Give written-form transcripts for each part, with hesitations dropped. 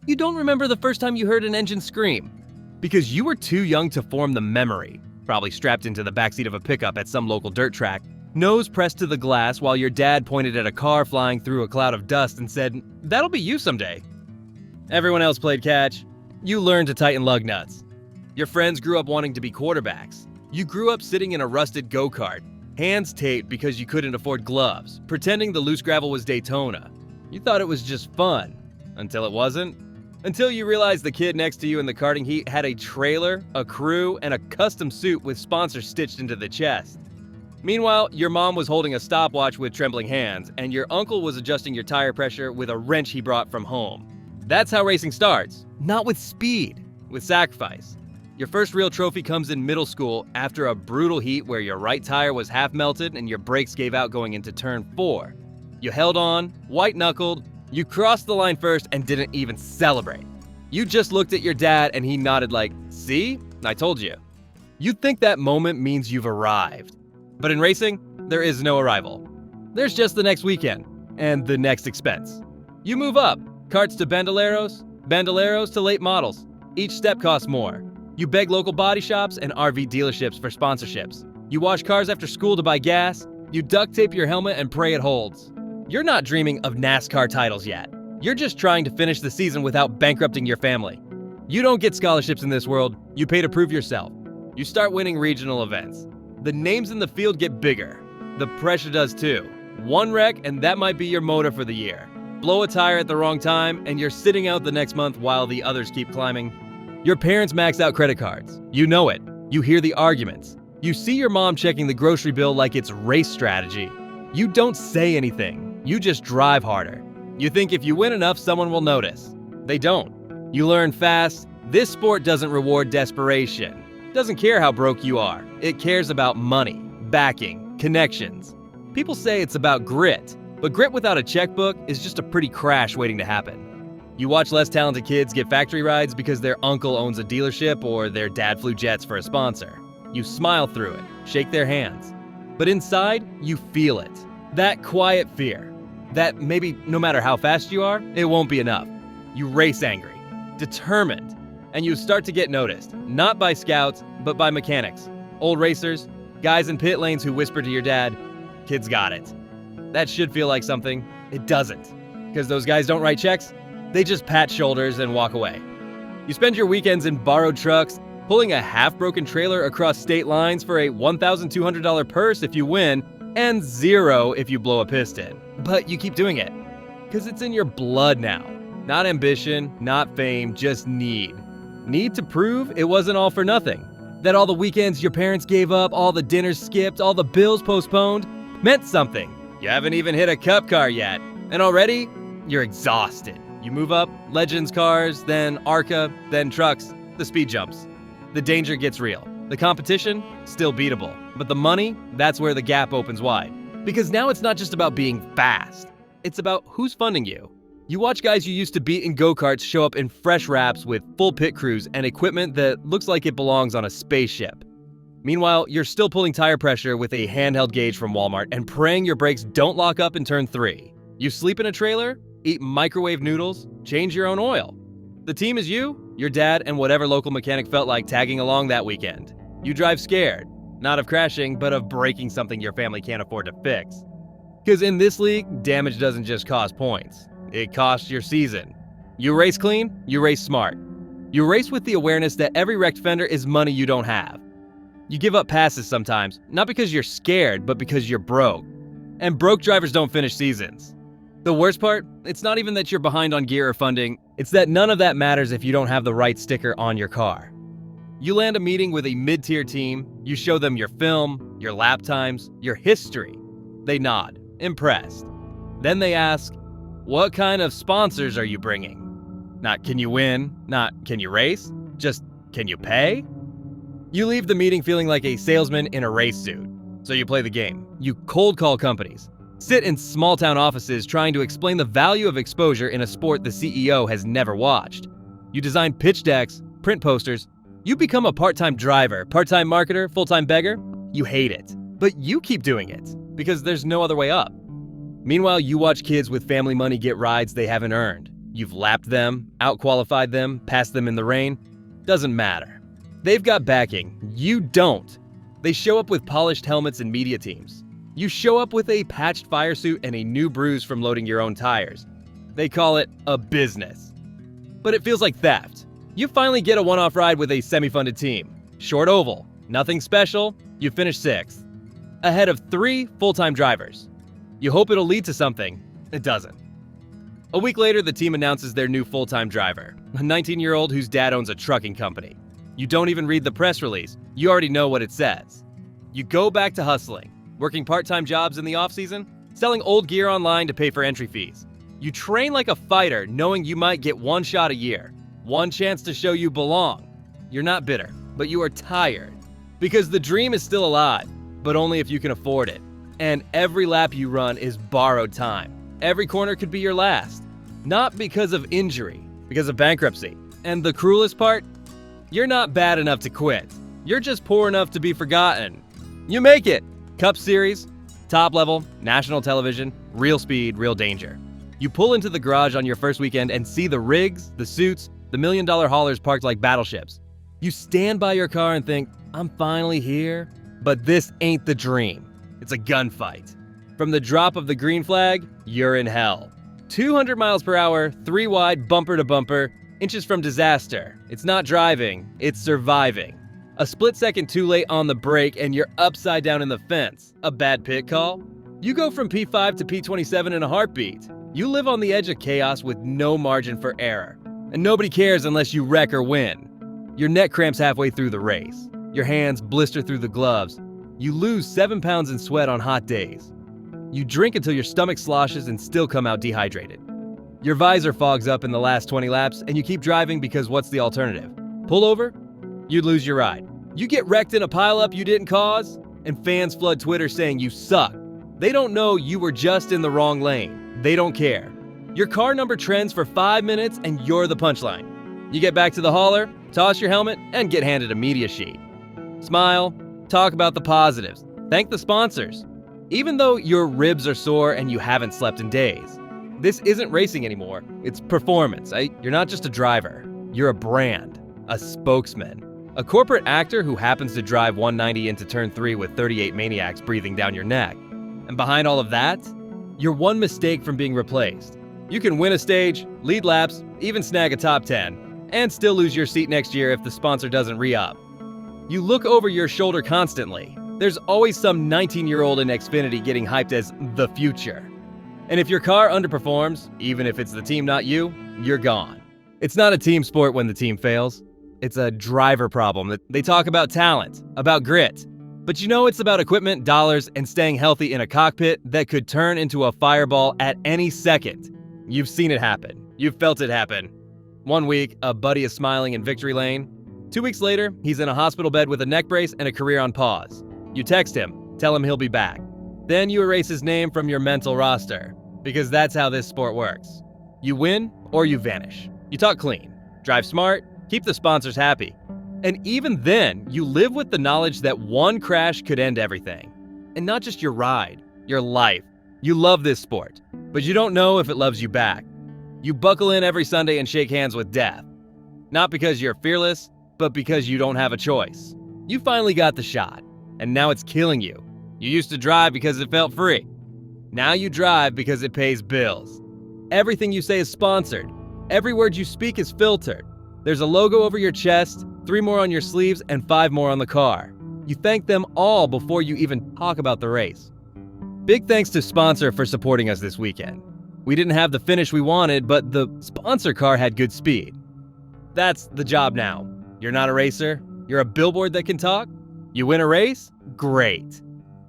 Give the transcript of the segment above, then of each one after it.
You don't remember the first time you heard an engine scream because you were too young to form the memory, probably strapped into the backseat of a pickup at some local dirt track, nose pressed to the glass while your dad pointed at a car flying through a cloud of dust and said, "That'll be you someday." Everyone else played catch. You learned to tighten lug nuts. Your friends grew up wanting to be quarterbacks. You grew up sitting in a rusted go-kart, hands taped because you couldn't afford gloves, pretending the loose gravel was Daytona. You thought it was just fun, until it wasn't. Until you realized the kid next to you in the karting heat had a trailer, a crew, and a custom suit with sponsors stitched into the chest. Meanwhile, your mom was holding a stopwatch with trembling hands, and your uncle was adjusting your tire pressure with a wrench he brought from home. That's how racing starts. Not with speed, with sacrifice. Your first real trophy comes in middle school after a brutal heat where your right tire was half melted and your brakes gave out going into turn 4. You held on, white-knuckled, you crossed the line first and didn't even celebrate. You just looked at your dad and he nodded like, "See? I told you." You'd think that moment means you've arrived. But in racing, there is no arrival. There's just the next weekend and the next expense. You move up, karts to bandoleros, bandoleros to late models. Each step costs more. You beg local body shops and RV dealerships for sponsorships. You wash cars after school to buy gas. You duct tape your helmet and pray it holds. You're not dreaming of NASCAR titles yet. You're just trying to finish the season without bankrupting your family. You don't get scholarships in this world. You pay to prove yourself. You start winning regional events. The names in the field get bigger. The pressure does too. One wreck and that might be your motor for the year. Blow a tire at the wrong time and you're sitting out the next month while the others keep climbing. Your parents max out credit cards. You know it. You hear the arguments. You see your mom checking the grocery bill like it's race strategy. You don't say anything. You just drive harder. You think if you win enough, someone will notice. They don't. You learn fast. This sport doesn't reward desperation. Doesn't care how broke you are. It cares about money, backing, connections. People say it's about grit, but grit without a checkbook is just a pretty crash waiting to happen. You watch less talented kids get factory rides because their uncle owns a dealership or their dad flew jets for a sponsor. You smile through it, shake their hands. But inside, you feel it. That quiet fear. That maybe no matter how fast you are, it won't be enough. You race angry, determined, and you start to get noticed, not by scouts, but by mechanics. Old racers, guys in pit lanes who whisper to your dad, "Kid's got it." That should feel like something. It doesn't. Because those guys don't write checks. They just pat shoulders and walk away. You spend your weekends in borrowed trucks, pulling a half-broken trailer across state lines for a $1,200 purse if you win, and $0 if you blow a piston. But you keep doing it, because it's in your blood now. Not ambition, not fame, just need. Need to prove it wasn't all for nothing. That all the weekends your parents gave up, all the dinners skipped, all the bills postponed, meant something. You haven't even hit a cup car yet, and already, you're exhausted. You move up, Legends cars, then ARCA, then trucks, the speed jumps. The danger gets real. The competition, still beatable. But the money, that's where the gap opens wide. Because now it's not just about being fast. It's about who's funding you. You watch guys you used to beat in go-karts show up in fresh wraps with full pit crews and equipment that looks like it belongs on a spaceship. Meanwhile, you're still pulling tire pressure with a handheld gauge from Walmart and praying your brakes don't lock up in turn 3. You sleep in a trailer, eat microwave noodles, change your own oil. The team is you, your dad, and whatever local mechanic felt like tagging along that weekend. You drive scared, not of crashing, but of breaking something your family can't afford to fix. Because in this league, damage doesn't just cost points. It costs your season. You race clean, you race smart. You race with the awareness that every wrecked fender is money you don't have. You give up passes sometimes, not because you're scared, but because you're broke. And broke drivers don't finish seasons. The worst part, it's not even that you're behind on gear or funding, it's that none of that matters if you don't have the right sticker on your car. You land a meeting with a mid-tier team, you show them your film, your lap times, your history. They nod, impressed. Then they ask, "What kind of sponsors are you bringing?" Not "can you win?" Not "can you race?" Just "can you pay?" You leave the meeting feeling like a salesman in a race suit. So you play the game. You cold call companies. Sit in small-town offices trying to explain the value of exposure in a sport the CEO has never watched. You design pitch decks, print posters. You become a part-time driver, part-time marketer, full-time beggar. You hate it. But you keep doing it, because there's no other way up. Meanwhile, you watch kids with family money get rides they haven't earned. You've lapped them, outqualified them, passed them in the rain. Doesn't matter. They've got backing. You don't. They show up with polished helmets and media teams. You show up with a patched fire suit and a new bruise from loading your own tires. They call it a business. But it feels like theft. You finally get a one-off ride with a semi-funded team. Short oval. Nothing special. You finish 6th. Ahead of 3 full-time drivers. You hope it'll lead to something. It doesn't. A week later, the team announces their new full-time driver, a 19-year-old whose dad owns a trucking company. You don't even read the press release. You already know what it says. You go back to hustling, working part-time jobs in the off-season, selling old gear online to pay for entry fees. You train like a fighter, knowing you might get one shot a year, one chance to show you belong. You're not bitter, but you are tired. Because the dream is still alive, but only if you can afford it. And every lap you run is borrowed time. Every corner could be your last. Not because of injury, because of bankruptcy. And the cruelest part? You're not bad enough to quit. You're just poor enough to be forgotten. You make it! Cup Series, top level, national television, real speed, real danger. You pull into the garage on your first weekend and see the rigs, the suits, the million-dollar haulers parked like battleships. You stand by your car and think, I'm finally here. But this ain't the dream. It's a gunfight. From the drop of the green flag, you're in hell. 200 miles per hour, 3 wide, bumper to bumper, inches from disaster. It's not driving, it's surviving. A split second too late on the brake and you're upside down in the fence. A bad pit call? You go from P5 to P27 in a heartbeat. You live on the edge of chaos with no margin for error. And nobody cares unless you wreck or win. Your neck cramps halfway through the race. Your hands blister through the gloves. You lose 7 pounds in sweat on hot days. You drink until your stomach sloshes and still come out dehydrated. Your visor fogs up in the last 20 laps and you keep driving because what's the alternative? Pull over? You'd lose your ride. You get wrecked in a pileup you didn't cause, and fans flood Twitter saying you suck. They don't know you were just in the wrong lane. They don't care. Your car number trends for 5 minutes and you're the punchline. You get back to the hauler, toss your helmet, and get handed a media sheet. Smile, talk about the positives, thank the sponsors. Even though your ribs are sore and you haven't slept in days. This isn't racing anymore, it's performance. You're not just a driver, you're a brand, a spokesman. A corporate actor who happens to drive 190 into turn 3 with 38 maniacs breathing down your neck. And behind all of that, you're one mistake from being replaced. You can win a stage, lead laps, even snag a top 10, and still lose your seat next year if the sponsor doesn't re-up. You look over your shoulder constantly. There's always some 19-year-old in Xfinity getting hyped as the future. And if your car underperforms, even if it's the team not you, you're gone. It's not a team sport when the team fails. It's a driver problem. They talk about talent, about grit. But you know it's about equipment, dollars, and staying healthy in a cockpit that could turn into a fireball at any second. You've seen it happen. You've felt it happen. 1 week, a buddy is smiling in victory lane. 2 weeks later, he's in a hospital bed with a neck brace and a career on pause. You text him, tell him he'll be back. Then you erase his name from your mental roster. Because that's how this sport works. You win or you vanish. You talk clean, drive smart, keep the sponsors happy. And even then, you live with the knowledge that one crash could end everything. And not just your ride, your life. You love this sport, but you don't know if it loves you back. You buckle in every Sunday and shake hands with death. Not because you're fearless, but because you don't have a choice. You finally got the shot, and now it's killing you. You used to drive because it felt free. Now you drive because it pays bills. Everything you say is sponsored. Every word you speak is filtered. There's a logo over your chest, 3 more on your sleeves, and 5 more on the car. You thank them all before you even talk about the race. Big thanks to Sponsor for supporting us this weekend. We didn't have the finish we wanted, but the sponsor car had good speed. That's the job now. You're not a racer. You're a billboard that can talk. You win a race? Great.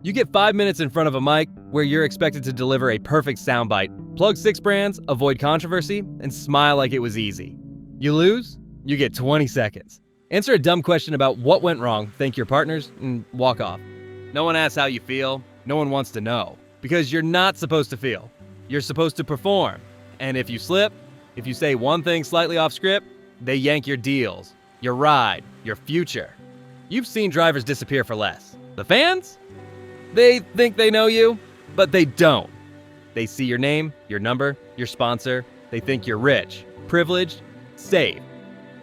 You get 5 minutes in front of a mic where you're expected to deliver a perfect soundbite, plug 6 brands, avoid controversy, and smile like it was easy. You lose? You get 20 seconds. Answer a dumb question about what went wrong, thank your partners, and walk off. No one asks how you feel. No one wants to know. Because you're not supposed to feel. You're supposed to perform. And if you slip, if you say one thing slightly off script, they yank your deals, your ride, your future. You've seen drivers disappear for less. The fans? They think they know you, but they don't. They see your name, your number, your sponsor, They think you're rich, privileged, safe.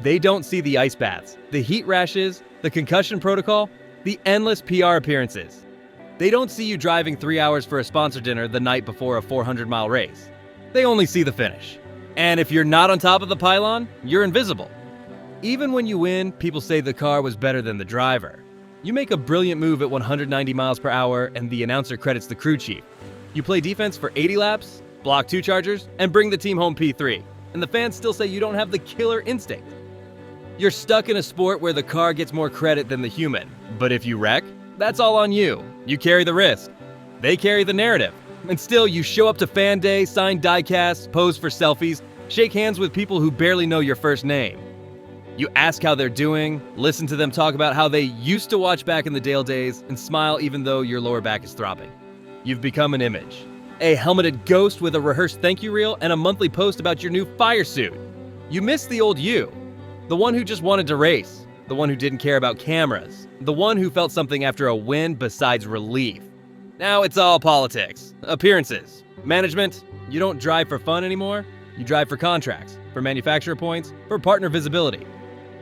They don't see the ice baths, the heat rashes, the concussion protocol, the endless PR appearances. They don't see you driving 3 hours for a sponsor dinner the night before a 400-mile race. They only see the finish. And if you're not on top of the pylon, you're invisible. Even when you win, people say the car was better than the driver. You make a brilliant move at 190 miles per hour and the announcer credits the crew chief. You play defense for 80 laps, block 2 chargers, and bring the team home P3. And the fans still say you don't have the killer instinct. You're stuck in a sport where the car gets more credit than the human. But if you wreck, that's all on you. You carry the risk. They carry the narrative. And still, you show up to fan day, sign diecasts, pose for selfies, shake hands with people who barely know your first name. You ask how they're doing, listen to them talk about how they used to watch back in the Dale days, and smile even though your lower back is throbbing. You've become an image. A helmeted ghost with a rehearsed thank you reel and a monthly post about your new fire suit. You miss the old you. The one who just wanted to race. The one who didn't care about cameras. The one who felt something after a win besides relief. Now it's all politics, appearances, management. You don't drive for fun anymore. You drive for contracts, for manufacturer points, for partner visibility.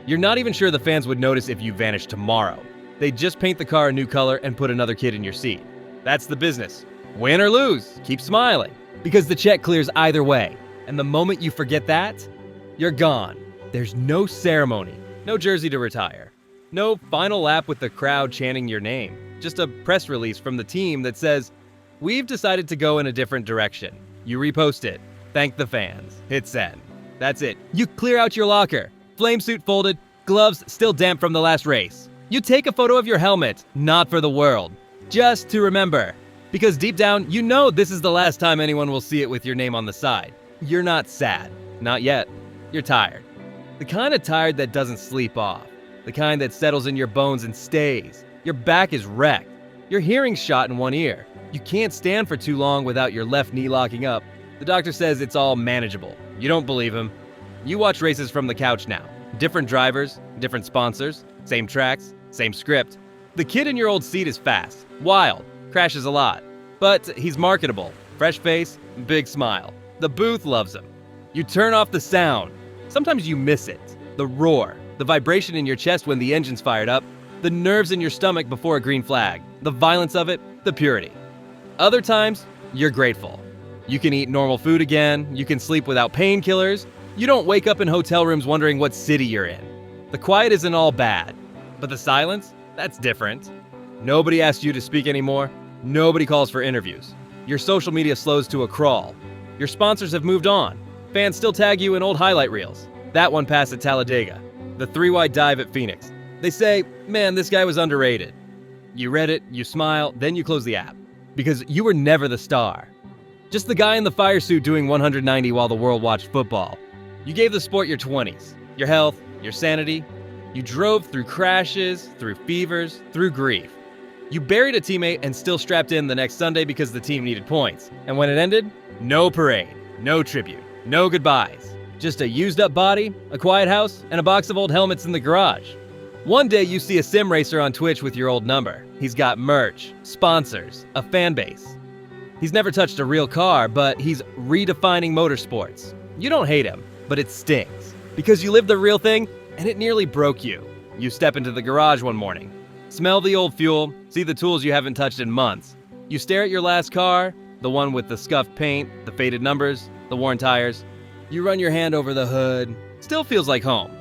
You're not even sure the fans would notice if you vanished tomorrow. They'd just paint the car a new color and put another kid in your seat. That's the business. Win or lose, keep smiling. Because the check clears either way. And the moment you forget that, you're gone. There's no ceremony, no jersey to retire, no final lap with the crowd chanting your name. Just a press release from the team that says, "We've decided to go in a different direction." You repost it, thank the fans, hit send. That's it. You clear out your locker, flame suit folded, gloves still damp from the last race. You take a photo of your helmet, not for the world, just to remember. Because deep down, you know this is the last time anyone will see it with your name on the side. You're not sad, not yet. You're tired. The kind of tired that doesn't sleep off. The kind that settles in your bones and stays. Your back is wrecked. Your hearing's shot in one ear. You can't stand for too long without your left knee locking up. The doctor says it's all manageable. You don't believe him. You watch races from the couch now. Different drivers, different sponsors, same tracks, same script. The kid in your old seat is fast, wild, crashes a lot. But he's marketable. Fresh face, big smile. The booth loves him. You turn off the sound. Sometimes you miss it. The roar, the vibration in your chest when the engine's fired up, the nerves in your stomach before a green flag, the violence of it, the purity. Other times, you're grateful. You can eat normal food again, you can sleep without painkillers, you don't wake up in hotel rooms wondering what city you're in. The quiet isn't all bad, but the silence, that's different. Nobody asks you to speak anymore, nobody calls for interviews. Your social media slows to a crawl. Your sponsors have moved on. Fans still tag you in old highlight reels. That one pass at Talladega. The 3-wide dive at Phoenix. They say, man, this guy was underrated. You read it, you smile, then you close the app. Because you were never the star. Just the guy in the fire suit doing 190 while the world watched football. You gave the sport your 20s, your health, your sanity. You drove through crashes, through fevers, through grief. You buried a teammate and still strapped in the next Sunday because the team needed points. And when it ended, no parade, no tribute. No goodbyes. Just a used-up body, a quiet house, and a box of old helmets in the garage. One day you see a sim racer on Twitch with your old number. He's got merch, sponsors, a fan base. He's never touched a real car, but he's redefining motorsports. You don't hate him, but it stings. Because you lived the real thing, and it nearly broke you. You step into the garage one morning. Smell the old fuel, see the tools you haven't touched in months. You stare at your last car, the one with the scuffed paint, the faded numbers, the worn tires. You run your hand over the hood. Still feels like home.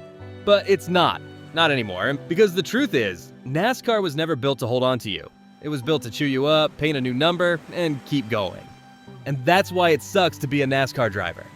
But it's not. Not anymore. Because the truth is, NASCAR was never built to hold on to you. It was built to chew you up, paint a new number, and keep going. And that's why it sucks to be a NASCAR driver.